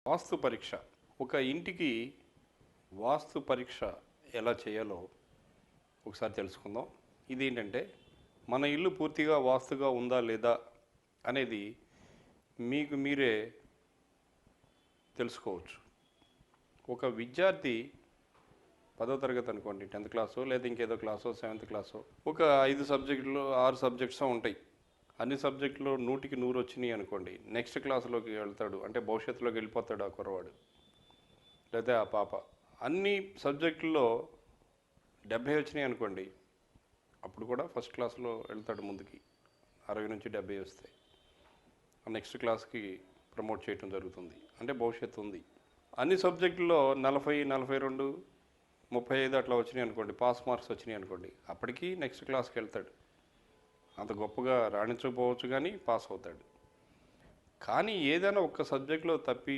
వాస్తు పరీక్ష. ఒక ఇంటికి వాస్తు పరీక్ష ఎలా చేయాలో ఒకసారి తెలుసుకుందాం. ఇదేంటంటే మన ఇల్లు పూర్తిగా వాస్తుగా ఉందా లేదా అనేది మీకు మీరే తెలుసుకోవచ్చు. ఒక విద్యార్థి 10వ తరగతి అనుకోండి, 10th క్లాసో లేదా ఇంకేదో క్లాసో 7th క్లాసో ఒక 5 సబ్జెక్టులు 6 సబ్జెక్ట్స్ ఉంటాయి. అన్ని సబ్జెక్టులో 100కి 100 వచ్చినాయి అనుకోండి, నెక్స్ట్ క్లాసులోకి వెళ్తాడు, అంటే భవిష్యత్తులోకి వెళ్ళిపోతాడు ఆ కుర్రవాడు లేదా ఆ పాప. అన్ని సబ్జెక్టుల్లో 70 వచ్చినాయి అనుకోండి, అప్పుడు కూడా ఫస్ట్ క్లాస్లో వెళ్తాడు ముందుకి. 60 నుంచి 70 వస్తాయి, నెక్స్ట్ క్లాస్కి ప్రమోట్ చేయటం జరుగుతుంది, అంటే భవిష్యత్తు ఉంది. అన్ని సబ్జెక్టుల్లో 40, 42, 35 అట్లా వచ్చినాయి అనుకోండి, పాస్ మార్క్స్ వచ్చినాయి అనుకోండి, అప్పటికి నెక్స్ట్ క్లాస్కి వెళ్తాడు. అంత గొప్పగా రాణించకపోవచ్చు కానీ పాస్ అవుతాడు. కానీ ఏదైనా ఒక్క సబ్జెక్టులో తప్పి